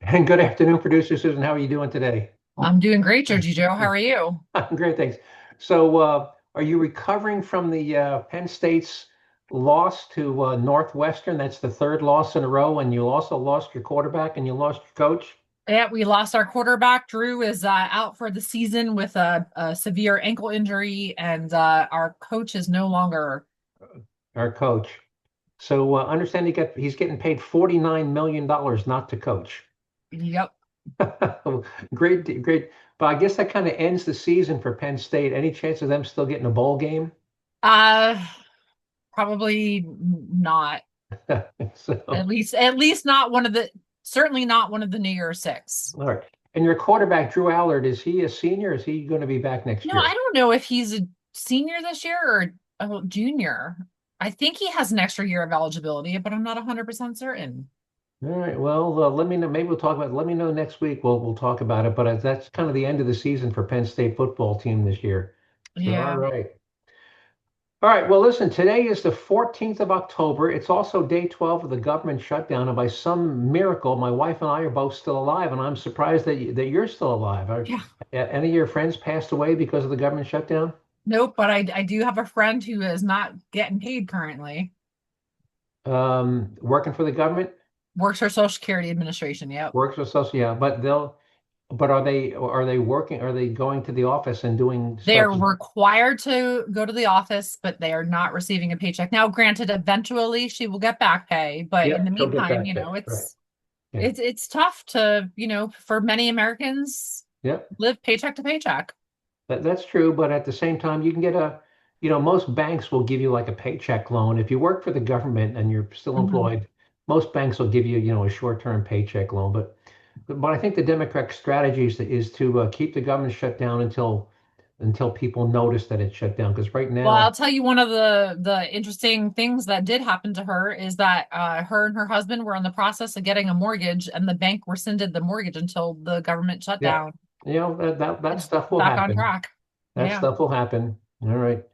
And good afternoon, producer Susan. How are you doing today? I'm doing great, Jersee Joe. How are you? I'm great, thanks. So, are you recovering from the Penn State's loss to Northwestern? That's the third loss in a row, and you also lost your quarterback and you lost your coach. Yeah, we lost our quarterback. Drew is out for the season with a severe ankle injury, and our coach is no longer. Our coach. So, understand he's getting paid $49 million not to coach. Yep. Great, great. But I guess that kind of ends the season for Penn State. Any chance of them still getting a bowl game? Uh, Probably not. So. At least not one of the. Certainly not one of the New Year Six. All right. And your quarterback, Drew Allard, is he a senior? Is he going to be back next I year? don't know if he's a senior this year or a junior. I think he has an extra year of eligibility, but I'm not 100% certain. All right. Well, let me know. Maybe we'll talk about it. Let me know next week. We'll talk about it. But that's kind of the end of the season for Penn State football team this year. So, all Yeah. right. All right. Well, listen, today is the 14th of October. It's also day 12 of the government shutdown. And by some miracle, my wife and I are both still alive. And I'm surprised that you're still alive. Yeah. Any of your friends passed away because of the government shutdown? Nope, but I do have a friend who is not getting paid currently. Working for the government? Works for Social Security Administration. Yep. Works with social, yeah, but are they working? Are they going to the office and doing They stuff? are required to go to the office, but they are not receiving a paycheck. Now, granted, eventually she will get back pay, but in Yep, the she'll get meantime, back pay. Right. Yeah. it's tough to, for many Americans Yep. live paycheck to paycheck. That's true, but at the same time, you can get most banks will give you like a paycheck loan. If you work for the government and you're still Mhm. employed, most banks will give you, a short-term paycheck loan. But I think the Democratic strategy is to keep the government shut down until people notice that it's shut down. Because right Well, now, I'll tell you one of the interesting things that did happen to her is that her and her husband were in the process of getting a mortgage, and the bank rescinded the mortgage until the government shut yeah, down. that It's stuff will back on happen. track. That Yeah. stuff will happen. All right.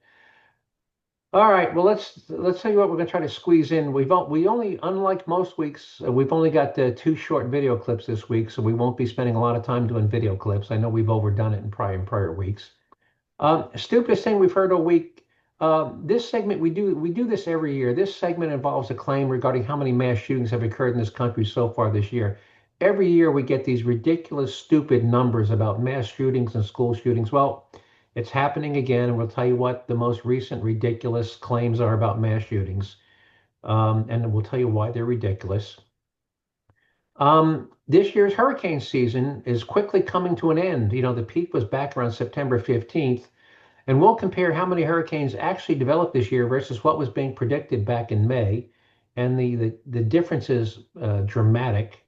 All right. Well, let's tell you what we're going to try to squeeze in. We only, unlike most weeks, we've only got two short video clips this week, so we won't be spending a lot of time doing video clips. I know we've overdone it in prior weeks. Stupidest thing we've heard all week. This segment we do this every year. This segment involves a claim regarding how many mass shootings have occurred in this country so far this year. Every year we get these ridiculous, stupid numbers about mass shootings and school shootings. Well, it's happening again, and we'll tell you what the most recent ridiculous claims are about mass shootings, and we'll tell you why they're ridiculous. This year's hurricane season is quickly coming to an end. The peak was back around September 15th. And we'll compare how many hurricanes actually developed this year versus what was being predicted back in May. And the difference is dramatic.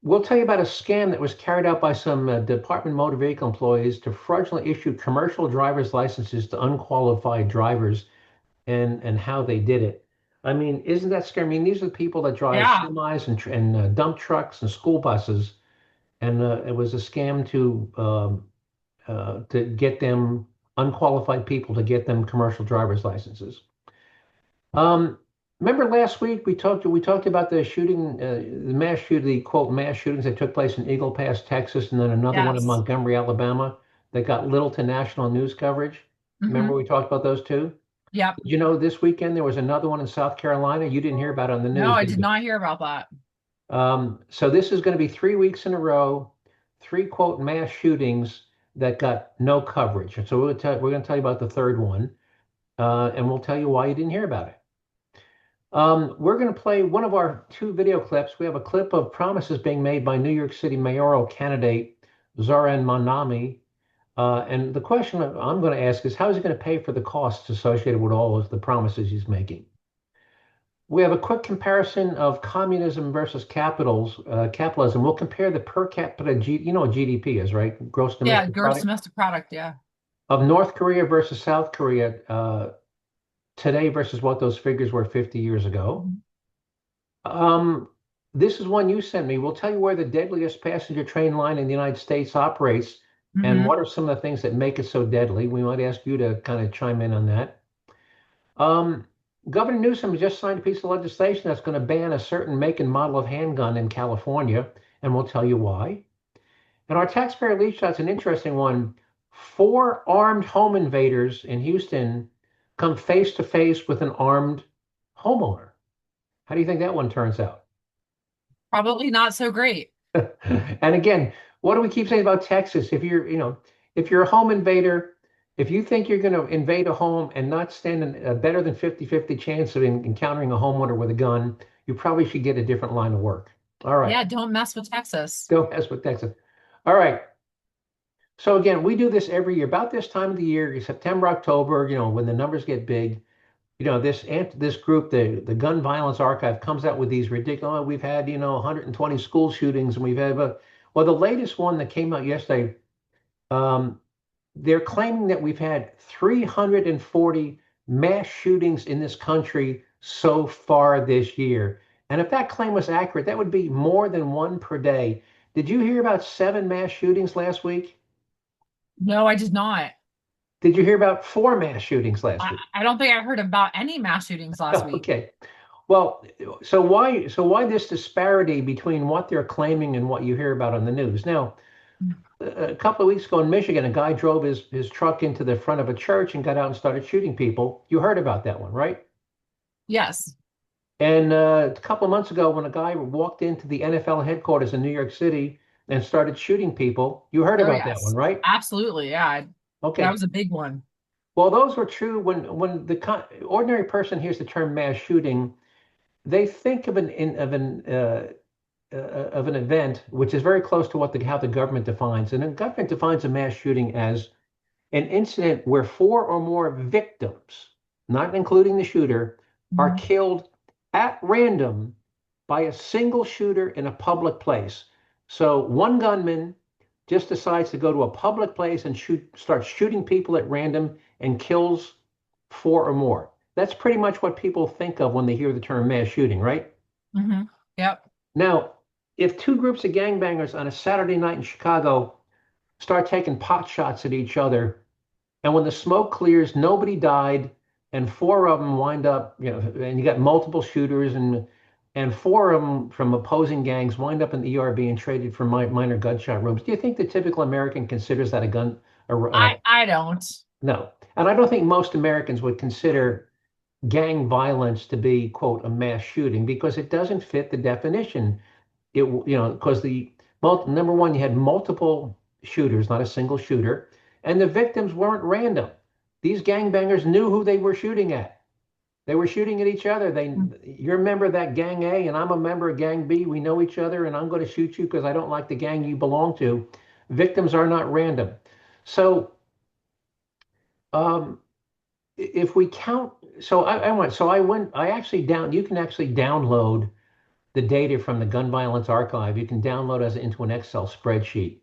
We'll tell you about a scam that was carried out by some Department of Motor Vehicle employees to fraudulently issue commercial driver's licenses to unqualified drivers and how they did it. I mean, isn't that scary? I mean, these are the people that drive Yeah. semis and dump trucks and school buses. And it was a scam to get them unqualified people to get them commercial driver's licenses. Um, Remember last week we talked about the shooting, the mass shootings that took place in Eagle Pass, Texas, and then another one in Yes. Montgomery, Alabama, that got little to national news coverage. Remember Hmm. we talked about those two? Yep. Did you know this weekend there was another one in South Carolina? You didn't hear about it on the No, news, I did did you? not hear about that. So this is going to be 3 weeks in a row, three quote mass shootings that got no coverage. And so we're going to tell you about the third one, and we'll tell you why you didn't hear about it. We're going to play one of our two video clips. We have a clip of promises being made by New York City mayoral candidate Zoran Manami. And the question I'm going to ask is, how is he going to pay for the costs associated with all of the promises he's making? We have a quick comparison of communism versus capitalism. We'll compare the per capita, you know what GDP is, right? Gross Yeah, domestic gross product domestic product. Yeah. of North Korea versus South Korea today versus what those figures were 50 years ago. Mhm. Um, this is one you sent me. We'll tell you where the deadliest passenger train line in the United States operates and Hmm. what are some of the things that make it so deadly. We might ask you to kind of chime in on that. Um, Governor Newsom just signed a piece of legislation that's going to ban a certain make and model of handgun in California. and we'll tell you why. And our taxpayer lead shot's an interesting one. Four armed home invaders in Houston come face to face with an armed homeowner. How do you think that one turns out? Probably not so great. And again, what do we keep saying about Texas? If you're a home invader, if you think you're going to invade a home and not stand a better than 50-50 chance of encountering a homeowner with a gun, you probably should get a different line of work. All right. Yeah, don't mess with Texas. Go mess with Texas. All right. So again, we do this every year. About this time of the year, September, October, when the numbers get big, this group, the Gun Violence Archive, comes out with these ridiculous. Oh, we've had 120 school shootings, and we've had well, the latest one that came out yesterday. Um, they're claiming that we've had 340 mass shootings in this country so far this year. And if that claim was accurate, that would be more than one per day. Did you hear about 7 mass shootings last week? No, I did not. Did you hear about 4 mass shootings last I, week? I don't think I heard about any mass shootings last week. Okay. Well, so why this disparity between what they're claiming and what you hear about on the news? Now, a couple of weeks ago in Michigan, a guy drove his truck into the front of a church and got out and started shooting people. You heard about that one, right? Yes. And a couple of months ago, when a guy walked into the NFL headquarters in New York City and started shooting people, you heard Oh, about that one, yes. right? Absolutely. Yeah. That Okay. was a big one. Well, those were true when the ordinary person hears the term mass shooting, they think of an event which is very close to how the government defines. And the government defines a mass shooting as an incident where 4 or more victims, not including the shooter, are Mhm. killed at random by a single shooter in a public place. So one gunman just decides to go to a public place and starts shooting people at random and kills 4 or more. That's pretty much what people think of when they hear the term mass shooting, right? Yep. Now, if two groups of gangbangers on a Saturday night in Chicago start taking pot shots at each other, and when the smoke clears, nobody died, and 4 of them wind up, and you got multiple shooters, and 4 of them from opposing gangs wind up in the ER being traded for minor gunshot wounds. Do you think the typical American considers that a gun? I don't. No, and I don't think most Americans would consider gang violence to be, quote, a mass shooting because it doesn't fit the definition. Because number one, you had multiple shooters, not a single shooter, and the victims weren't random. These gangbangers knew who they were shooting at. They were shooting at each other. You're a member of that gang A, and I'm a member of gang B. We know each other, and I'm going to shoot you because I don't like the gang you belong to. Victims are not random. So, um, if we count, I actually you can actually download the data from the gun violence archive. You can download it into an Excel spreadsheet.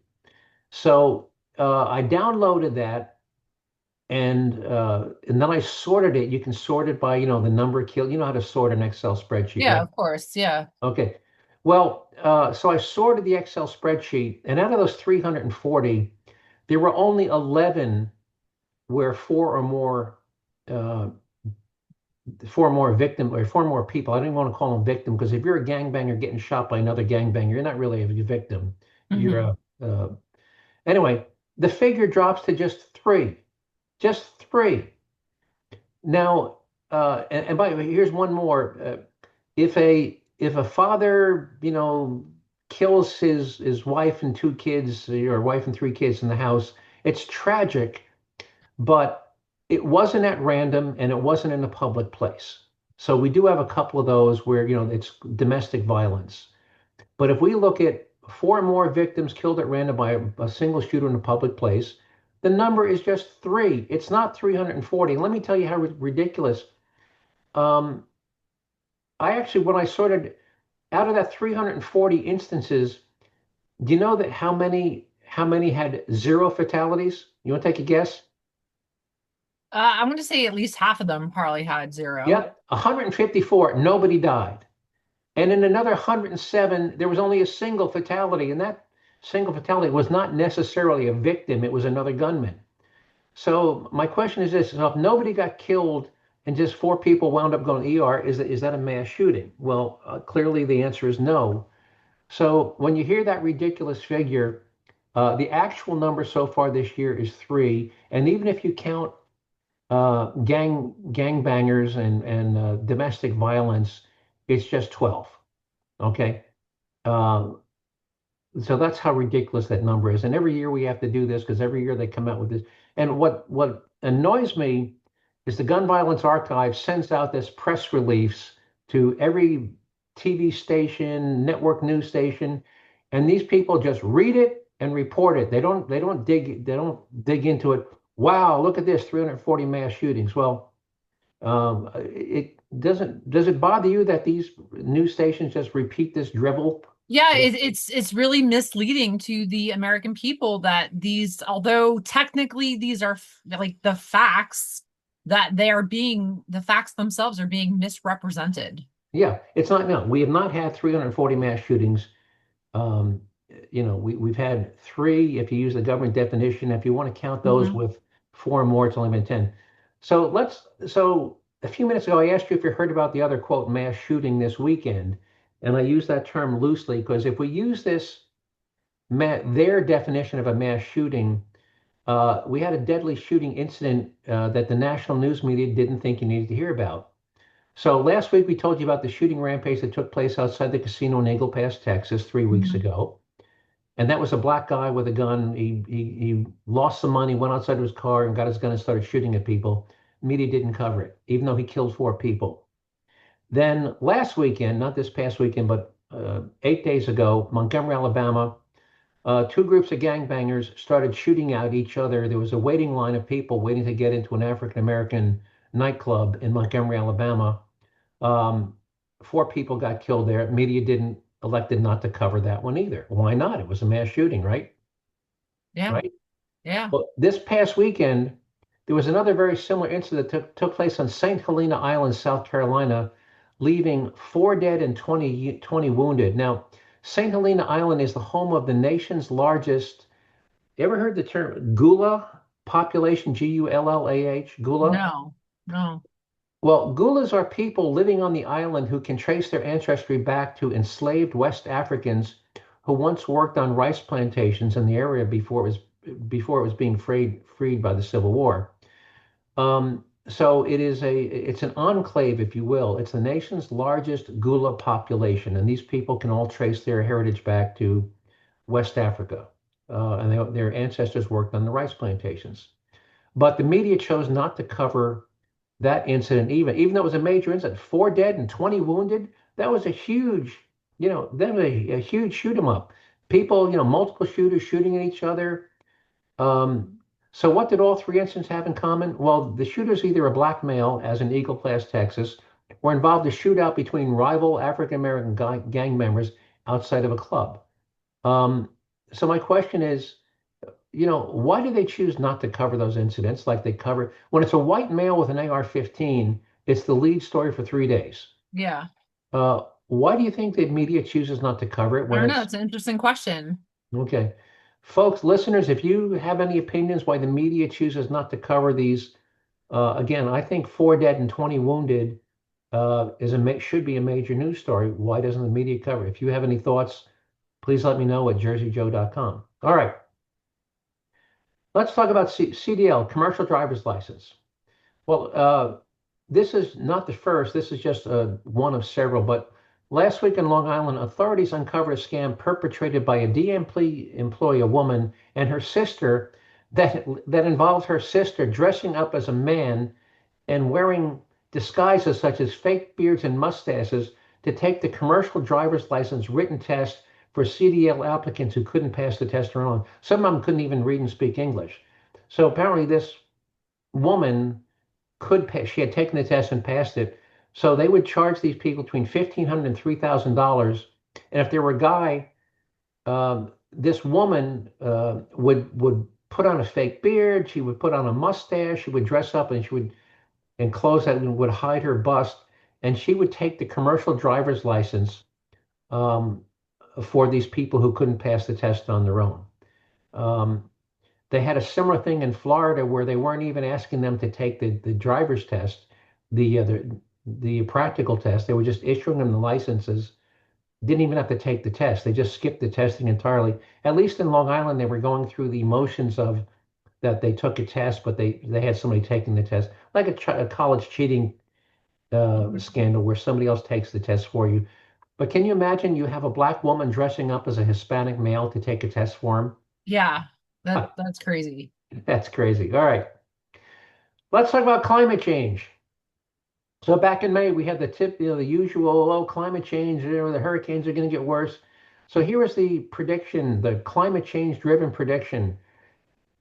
So I downloaded that and then I sorted it. You can sort it by, the number of kills. You know how to sort an Excel spreadsheet, Yeah, right? of course. Yeah. Okay. Well, so I sorted the Excel spreadsheet, and out of those 340, there were only 11 where uh, 4 more people. I don't even want to call them victim because if you're a gangbanger getting shot by another gangbanger, you're not really a victim. You're hmm anyway. The figure drops to just three. Now, and by the way, here's one more. If a father, kills his wife and 2 kids, or wife and 3 kids in the house, it's tragic, but it wasn't at random and it wasn't in a public place. So we do have a couple of those where, it's domestic violence. But if we look at 4 more victims killed at random by a single shooter in a public place, the number is just 3. It's not 340. Let me tell you how ridiculous. Um, when I sorted out of that 340 instances, do you know that how many had 0 fatalities? You want to take a guess? I'm going to say at least half of them probably had zero. Yep, 154, nobody died. And in another 107, there was only a single fatality, and that single fatality was not necessarily a victim, it was another gunman. So my question is this: so if nobody got killed and just 4 people wound up going to ER, is that a mass shooting? Well, clearly the answer is no. So when you hear that ridiculous figure, the actual number so far this year is three. And even if you count gangbangers and domestic violence, it's just 12. Okay. Um, so that's how ridiculous that number is. And every year we have to do this because every year they come out with this. And what annoys me is the Gun Violence Archive sends out this press release to every TV station, network news station, and these people just read it and report it. They don't dig into it. Wow, look at this, 340 mass shootings. Well, it does it bother you that these news stations just repeat this drivel? Yeah, it's really misleading to the American people that these, although technically these are like the facts, that the facts themselves are being misrepresented. Yeah, it's not, no, we have not had 340 mass shootings. Um, we've had three, if you use the government definition. If you want to count those Hmm. with four or more, it's only been 10. So a few minutes ago, I asked you if you heard about the other quote, mass shooting this weekend. And I use that term loosely because if we use their definition of a mass shooting, we had a deadly shooting incident that the national news media didn't think you needed to hear about. So last week we told you about the shooting rampage that took place outside the casino in Eagle Pass, Texas, 3 weeks Hmm. ago. And that was a black guy with a gun. He lost some money, went outside of his car and got his gun and started shooting at people. Media didn't cover it, even though he killed four people. Then last weekend, not this past weekend, but 8 days ago, Montgomery, Alabama, two groups of gangbangers started shooting at each other. There was a waiting line of people waiting to get into an African American nightclub in Montgomery, Alabama. Um, Four people got killed there. Media didn't elected not to cover that one either. Why not? It was a mass shooting, right? Yeah, Right. yeah. Well, this past weekend, there was another very similar incident that took place on St. Helena Island, South Carolina, leaving four dead and 20 wounded. Now, St. Helena Island is the home of the nation's largest. You ever heard the term Gula population? Gullah, Gula? No, no. Well, Gulas are people living on the island who can trace their ancestry back to enslaved West Africans who once worked on rice plantations in the area before it was being freed by the Civil War. So it's an enclave, if you will. It's the nation's largest Gula population, and these people can all trace their heritage back to West Africa, and their ancestors worked on the rice plantations. But the media chose not to cover that incident, even though it was a major incident, four dead and 20 wounded. That was a huge, that was a huge shoot 'em up. People, multiple shooters shooting at each other. Um, so what did all three incidents have in common? Well, the shooter's either a black male, as in Eagle Pass, Texas, or involved a shootout between rival African American gang members outside of a club. Um, so my question is, why do they choose not to cover those incidents like they cover when it's a white male with an AR-15? It's the lead story for 3 days. Yeah. Why do you think the media chooses not to cover it I when don't know. it's It's an interesting question. okay? Folks, listeners, if you have any opinions why the media chooses not to cover these, again, I think four dead and 20 wounded should be a major news story. Why doesn't the media cover it? If you have any thoughts, please let me know at jerseyjoe.com. All right, let's talk about CDL, commercial driver's license. Well, this is not the first. This is just one of several. But last week in Long Island, authorities uncovered a scam perpetrated by a DMP employee, a woman, and her sister that involved her sister dressing up as a man and wearing disguises such as fake beards and mustaches to take the commercial driver's license written test for CDL applicants who couldn't pass the test on their own. Some of them couldn't even read and speak English. So apparently, this woman could pass. She had taken the test and passed it. So they would charge these people between $1,500 and $3,000. And if they were a guy, this woman would put on a fake beard. She would put on a mustache. She would dress up and she would in clothes that would hide her bust. And she would take the commercial driver's license um, for these people who couldn't pass the test on their own. Um, they had a similar thing in Florida where they weren't even asking them to take the driver's test, the practical test. They were just issuing them the licenses. didn't even have to take the test. They just skipped the testing entirely. At least in Long Island, they were going through the motions of that they took a test, but they had somebody taking the test, like a college cheating scandal where somebody else takes the test for you. But can you imagine you have a black woman dressing up as a Hispanic male to take a test for Yeah, him? that's crazy. That's crazy. All right, let's talk about climate change. So back in May, we had the usual, oh, climate change, the hurricanes are going to get worse. So here is the prediction, the climate change driven prediction.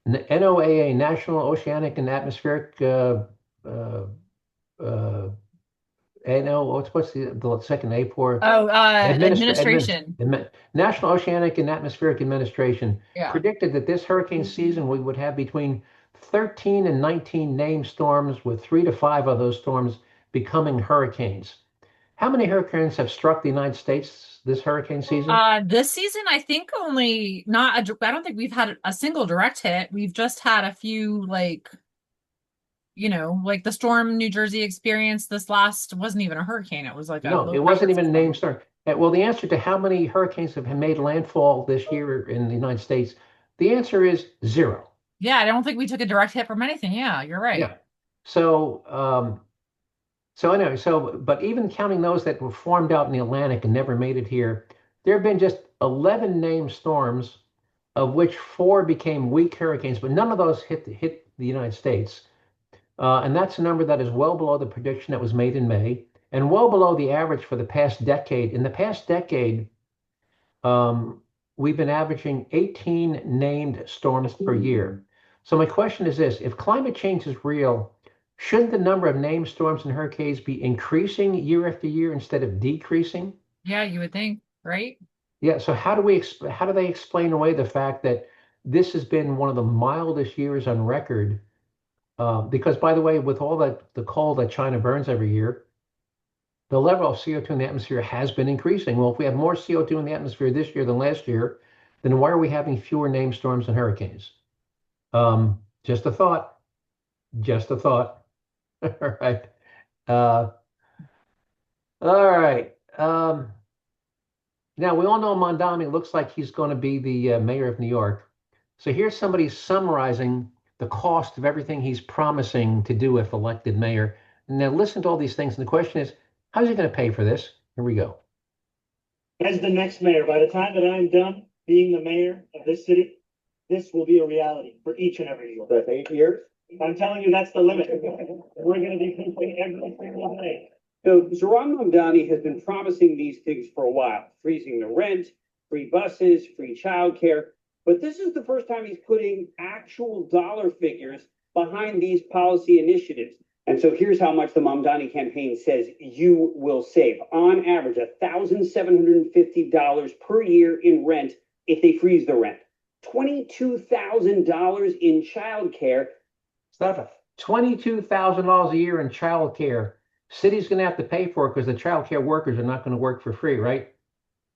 NOAA, National Oceanic and Atmospheric, uh, uh, NO, what's the second A for? Oh, Administra, admin, administration. admin, National Oceanic and Atmospheric Administration Yeah. predicted that this hurricane season we would have between 13 and 19 named storms, with 3 to 5 of those storms becoming hurricanes. How many hurricanes have struck the United States this hurricane season? This season, I think only not I don't think we've had a single direct hit. We've just had a few like, like the storm New Jersey experienced this last wasn't even a hurricane. It was like a No, low it wasn't pressure even a named system. storm. Well, the answer to how many hurricanes have made landfall this year in the United States, the answer is zero. Yeah, I don't think we took a direct hit from anything. Yeah, you're right. Yeah. So, anyway, but even counting those that were formed out in the Atlantic and never made it here, there have been just 11 named storms, of which 4 became weak hurricanes, but none of those hit the United States. And that's a number that is well below the prediction that was made in May and well below the average for the past decade. In the past decade, um, we've been averaging 18 named storms per year. So my question is this: if climate change is real, shouldn't the number of named storms and hurricanes be increasing year after year instead of decreasing? Yeah, you would think, right? Yeah. So how do they explain away the fact that this has been one of the mildest years on record? Because by the way, with all the coal that China burns every year, the level of CO2 in the atmosphere has been increasing. Well, if we have more CO2 in the atmosphere this year than last year, then why are we having fewer named storms and hurricanes? Just a thought. Just a thought. All right. Uh, all right. Now we all know Mondami looks like he's going to be the mayor of New York. So here's somebody summarizing the cost of everything he's promising to do if elected mayor. Now listen to all these things, and the question is, how's he going to pay for this? Here we go. As the next mayor, by the time that I'm done being the mayor of this city, this will be a reality for each and every year. That's 8 years. I'm telling you, that's the limit. We're going to be pushing every single day. So Zoran Mamdani has been promising these things for a while, freezing the rent, free buses, free childcare. But this is the first time he's putting actual dollar figures behind these policy initiatives. And so here's how much the Mamdani campaign says you will save. On average, $1,750 per year in rent if they freeze the rent. $22,000 in childcare. Stop it. $22,000 a year in child care. City's going to have to pay for it because the child care workers are not going to work for free, right?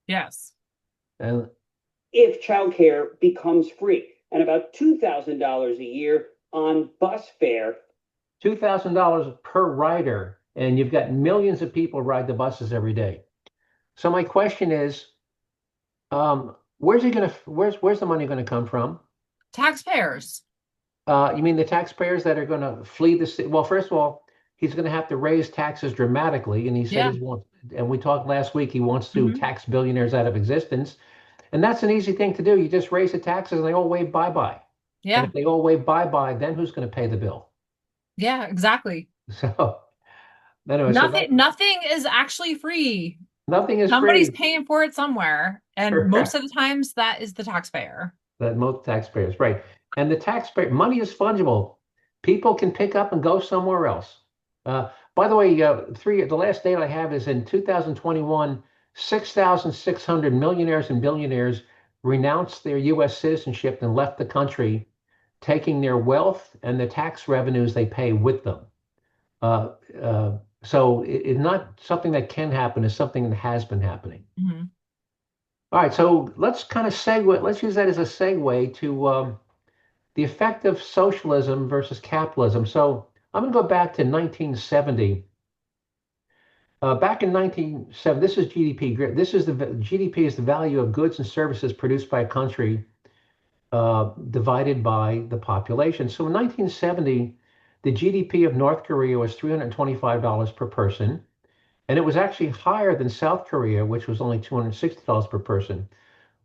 Yes. And If childcare becomes free, and about $2,000 a year on bus fare. $2,000 per rider, and you've got millions of people ride the buses every day. So my question is, where's the money going to come from? Taxpayers. You mean the taxpayers that are going to flee the city? Well, first of all, he's going to have to raise taxes dramatically, and he said Yeah. he wants. And we talked last week. He wants to Mhm. tax billionaires out of existence, and that's an easy thing to do. You just raise the taxes, and they all wave bye-bye. And Yeah. if they all wave bye-bye, then who's going to pay the bill? Yeah, exactly. So anyway, Nothing is actually free. nothing is Somebody's free. paying for it somewhere, and most Correct. of the times that is the taxpayer. That most taxpayers, right? And the taxpayer money is fungible. People can pick up and go somewhere else. By the way, the last date I have is in 2021. 6,600 millionaires and billionaires renounced their U.S. citizenship and left the country, taking their wealth and the tax revenues they pay with them. Uh, so it's not something that can happen; it's something that has been happening. Mhm. All right, so let's kind of segue. Let's use that as a segue to the effect of socialism versus capitalism. So I'm going to go back to 1970. Back in 1970, this is GDP. This is GDP is the value of goods and services produced by a country divided by the population. So in 1970, the GDP of North Korea was $325 per person, and it was actually higher than South Korea, which was only $260 per person.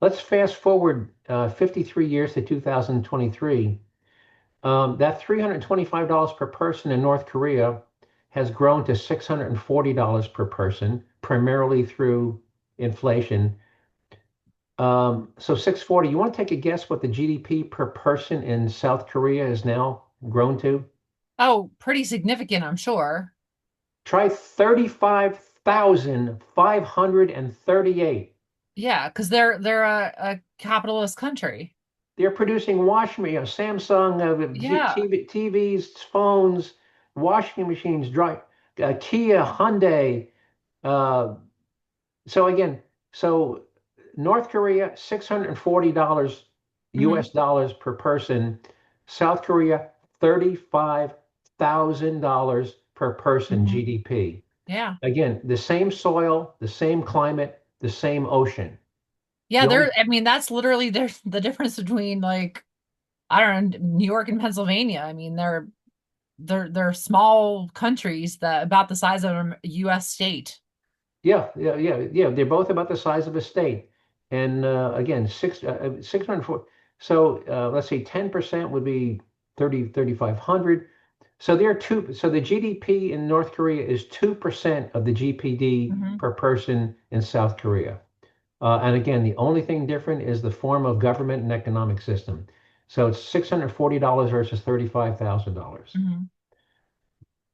Let's fast forward 53 years to 2023. That $325 per person in North Korea has grown to $640 per person, primarily through inflation. So 640, you want to take a guess what the GDP per person in South Korea is now grown to? Oh, pretty significant, I'm sure. Try 35,538. Yeah, because they're a capitalist country. They're producing washing machines, Samsung, Yeah. TVs, phones, washing machines, Kia, Hyundai. Uh, so again, so North Korea, $640 Hmm. US dollars per person. South Korea, $35,000 per person Hmm. GDP. Yeah. Again, the same soil, the same climate, the same ocean. Yeah, The only I mean, that's literally there's the difference between like, I don't know, New York and Pennsylvania. I mean, they're small countries that about the size of a US state. Yeah. They're both about the size of a state. And again, 604. So let's see, 10% would be 3,500. So there are two. So the GDP in North Korea is 2% of the GPD Hmm. per person in South Korea. And again, the only thing different is the form of government and economic system. So it's $640 versus $35,000. Hmm.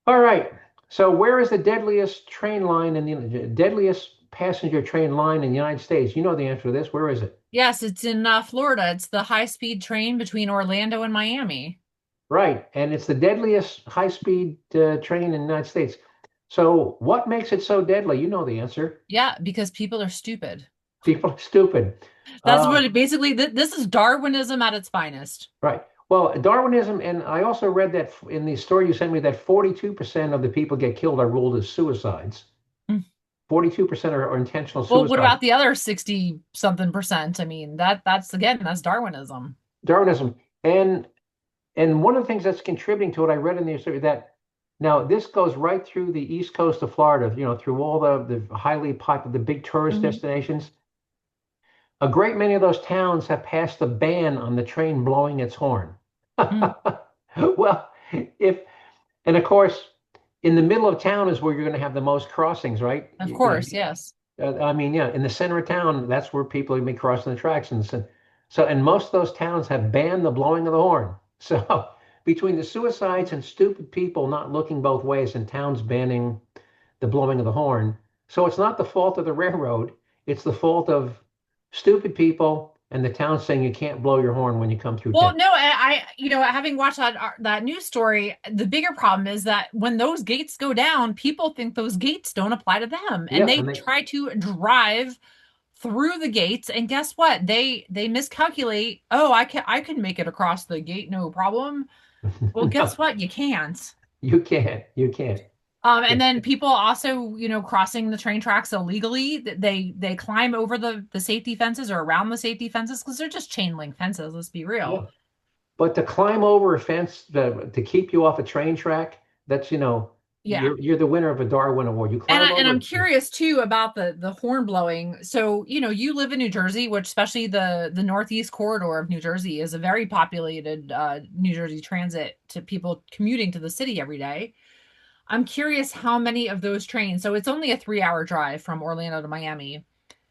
All right. So where is the deadliest train line in the deadliest passenger train line in the United States? You know the answer to this. Where is it? Yes, it's in Florida. It's the high-speed train between Orlando and Miami. Right. And it's the deadliest high-speed train in the United States. So what makes it so deadly? You know the answer. Yeah, because people are stupid. People are stupid. That's Uh, what it basically this is Darwinism at its finest. right. Well, Darwinism, and I also read that in the story you sent me that 42% of the people get killed are ruled as suicides. Mm. 42% are intentional Well, what suicide. about the other 60 something percent? I mean, that's again, that's Darwinism. Darwinism. And And one of the things that's contributing to it, I read in the story that now this goes right through the east coast of Florida, through all the highly popular, the big tourist Hmm. destinations. A great many of those towns have passed a ban on the train blowing its horn. Mm. Well, if, and of course, in the middle of town is where you're going to have the most crossings, right? Of course, yes. I mean, yeah, in the center of town, that's where people are going to be crossing the tracks. And most of those towns have banned the blowing of the horn. So between the suicides and stupid people not looking both ways and towns banning the blowing of the horn, so it's not the fault of the railroad, it's the fault of stupid people and the town saying you can't blow your horn when you come through town. Well, no, having watched that news story, the bigger problem is that when those gates go down, people think those gates don't apply to them, and Yeah, they and they try to drive through the gates, and guess what? They miscalculate. Oh, I can make it across the gate, no problem. Well, no, guess what? You can't. you can't. You can't. And then people also, crossing the train tracks illegally, they climb over the safety fences or around the safety fences because they're just chain link fences. Let's be Yeah. real. But to climb over a fence to keep you off a train track, that's, Yeah. you're the winner of a Darwin Award. You And climb I'm over. curious too about the horn blowing. So, you live in New Jersey, which especially the Northeast corridor of New Jersey is a very populated New Jersey transit to people commuting to the city every day. I'm curious how many of those trains, so it's only a 3-hour drive from Orlando to Miami.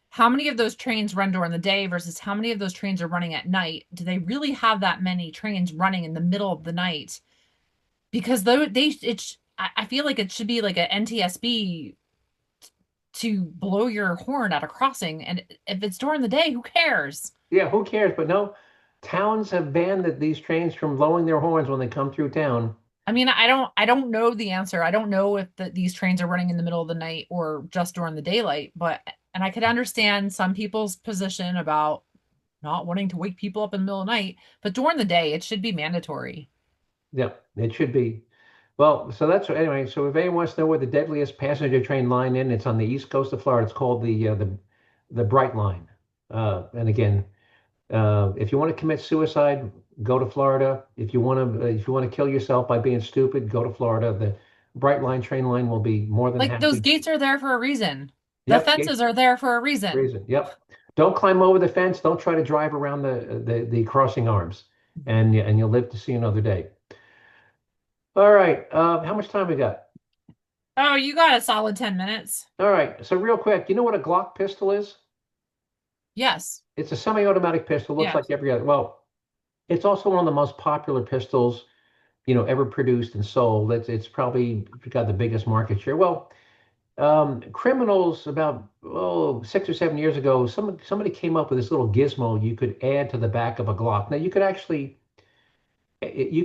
How many of those trains run during the day versus how many of those trains are running at night? Do they really have that many trains running in the middle of the night? Because though I feel like it should be like a NTSB to blow your horn at a crossing. And if it's during the day, who cares? Yeah, who cares? But no, towns have banned these trains from blowing their horns when they come through town. I mean, I don't know the answer. I don't know if these trains are running in the middle of the night or just during the daylight, and I could understand some people's position about not wanting to wake people up in the middle of the night, but during the day, it should be mandatory. Yeah, it should be. Well, so that's anyway. So if anyone wants to know where the deadliest passenger train line in, it's on the east coast of Florida. It's called the Bright Line. And again, if you want to commit suicide, go to Florida. If you want to kill yourself by being stupid, go to Florida. The Bright Line train line will be more than Like those happy. gates are there for a reason. The Yep, fences are there for a reason. reason. Yep. Don't climb over the fence. Don't try to drive around the crossing arms, and you'll live to see another day. All right. How much time we got? Oh, you got a solid 10 minutes. All right. So real quick, you know what a Glock pistol is? Yes. It's a semi-automatic pistol. Looks Yes. like every other. Well, it's also one of the most popular pistols, ever produced and sold. It's probably got the biggest market share. Well, criminals about 6 or 7 years ago, somebody came up with this little gizmo you could add to the back of a Glock. Now you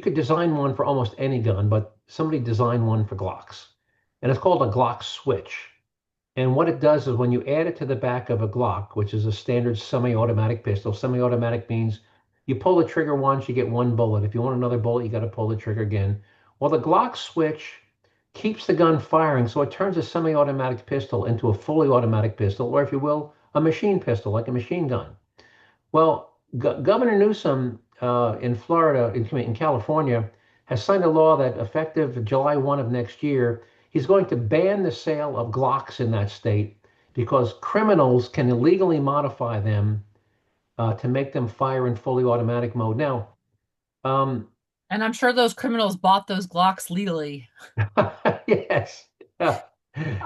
could design one for almost any gun, but somebody designed one for Glocks, and it's called a Glock switch. And what it does is when you add it to the back of a Glock, which is a standard semi-automatic pistol, semi-automatic means you pull the trigger once, you get one bullet. If you want another bullet, you got to pull the trigger again. Well, the Glock switch keeps the gun firing, so it turns a semi-automatic pistol into a fully automatic pistol, or if you will, a machine pistol, like a machine gun. Well, Governor Newsom in Florida, in California, has signed a law that effective July 1 of next year, he's going to ban the sale of Glocks in that state because criminals can illegally modify them to make them fire in fully automatic mode. Now, um, And I'm sure those criminals bought those Glocks legally. yes, What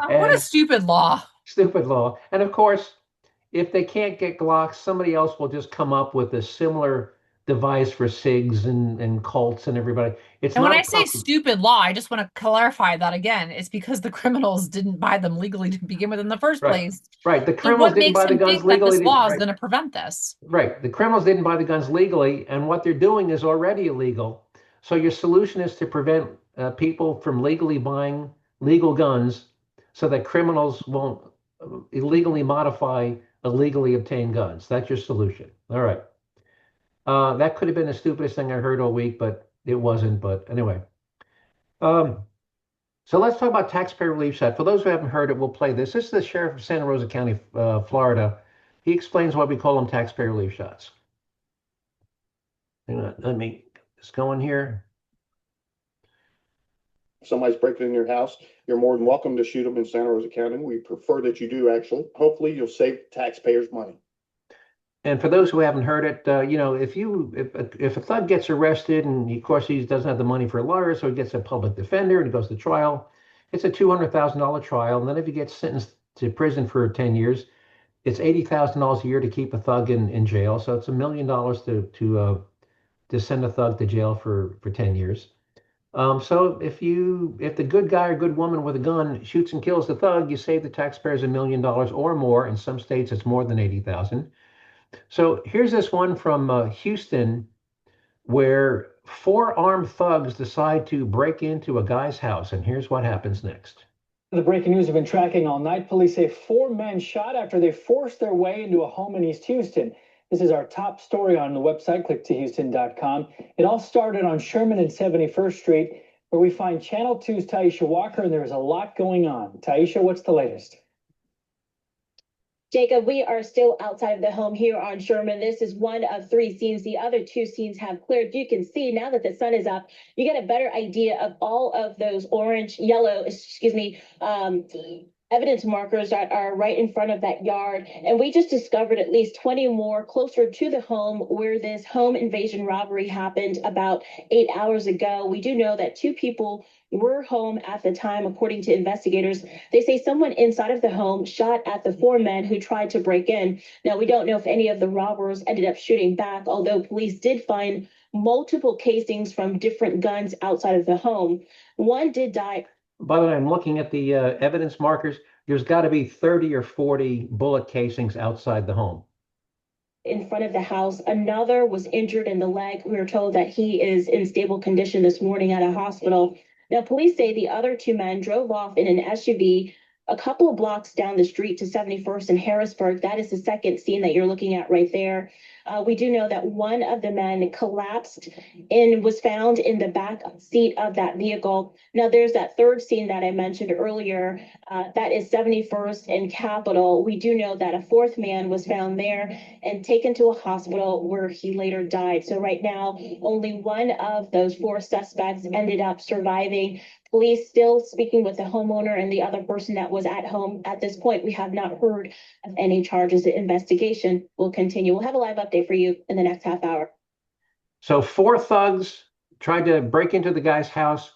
a and stupid law. stupid law. And of course, if they can't get Glocks, somebody else will just come up with a similar device for SIGs and Colts and everybody. It's And when not I a say problem. stupid law, I just want to clarify that again. It's because the criminals didn't buy them legally to begin with in the first Right, place. right. The So criminals what didn't makes buy the him guns think that this legally. law is Right, going to prevent this? right. The criminals didn't buy the guns legally, and what they're doing is already illegal. So your solution is to prevent people from legally buying legal guns, so that criminals won't illegally modify illegally obtained guns. That's your solution. All right. That could have been the stupidest thing I heard all week, but it wasn't. But anyway. Um, so let's talk about taxpayer relief shot. For those who haven't heard it, we'll play this. This is the sheriff of Santa Rosa County, Florida. He explains why we call them taxpayer relief shots. Hang on, let me get this going here. If somebody's breaking in your house, you're more than welcome to shoot them in Santa Rosa County. We prefer that you do, actually. Hopefully, you'll save taxpayers money. And for those who haven't heard it, if a thug gets arrested and of course he doesn't have the money for a lawyer, so he gets a public defender and he goes to trial. It's a $200,000 trial, and then if he gets sentenced to prison for 10 years, it's $80,000 a year to keep a thug in jail. So it's $1 million to send a thug to jail for 10 years. So if the good guy or good woman with a gun shoots and kills the thug, you save the taxpayers $1 million or more. In some states, it's more than 80,000. So here's this one from Houston, where four armed thugs decide to break into a guy's house, and here's what happens next. The breaking news we've been tracking all night. Police say four men shot after they forced their way into a home in East Houston. This is our top story on the website, clicktohouston.com. It all started on Sherman and 71st Street, where we find Channel 2's Taisha Walker, and there's a lot going on. Taisha, what's the latest? Jacob, we are still outside of the home here on Sherman. This is one of three scenes. The other two scenes have cleared. You can see now that the sun is up, you get a better idea of all of those evidence markers that are right in front of that yard. And we just discovered at least 20 more closer to the home where this home invasion robbery happened about 8 hours ago. We do know that two people were home at the time, according to investigators. They say someone inside of the home shot at the four men who tried to break in. Now, we don't know if any of the robbers ended up shooting back, although police did find multiple casings from different guns outside of the home. One did die. By the way, I'm looking at the evidence markers. There's got to be 30 or 40 bullet casings outside the home. In front of the house. Another was injured in the leg. We were told that he is in stable condition this morning at a hospital. Now, police say the other two men drove off in an SUV a couple of blocks down the street to 71st and Harrisburg. That is the second scene that you're looking at right there. We do know that one of the men collapsed and was found in the back seat of that vehicle. Now, there's that third scene that I mentioned earlier. That is 71st and Capitol. We do know that a fourth man was found there and taken to a hospital where he later died. So right now, only one of those four suspects ended up surviving. Police still speaking with the homeowner and the other person that was at home. At this point, we have not heard of any charges. The investigation will continue. We'll have a live update for you in the next half hour. So 4 thugs tried to break into the guy's house.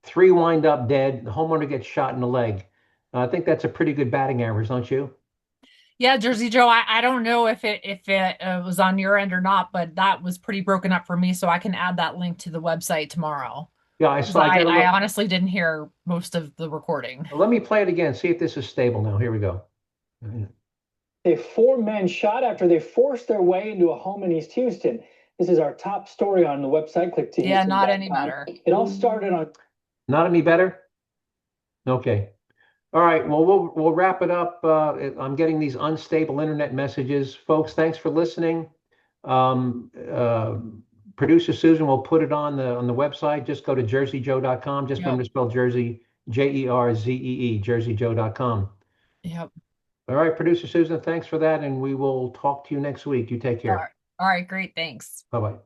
3 wind up dead. The homeowner gets shot in the leg. I think that's a pretty good batting average, don't you? Yeah, Jersey Joe, I don't know if it was on your end or not, but that was pretty broken up for me, so I can add that link to the website tomorrow. Yeah, I saw. I I honestly didn't hear most of the recording. Let me play it again. See if this is stable now. Here we go. Say 4 men shot after they forced their way into a home in East Houston. This is our top story on the website. Click to Yeah, not any Houston.com. better. It all started on. Not any better? Okay. All right. Well, we'll wrap it up. I'm getting these unstable internet messages. Folks, thanks for listening. Producer Susan will put it on the website. Just go to JerzeeJoe.com. Just remember to spell Jersey, Jerzee, JerzeeJoe.com. Yep. All right, Producer Susan, thanks for that. And we will talk to you next week. You take care. All right, great. Thanks. Bye-bye.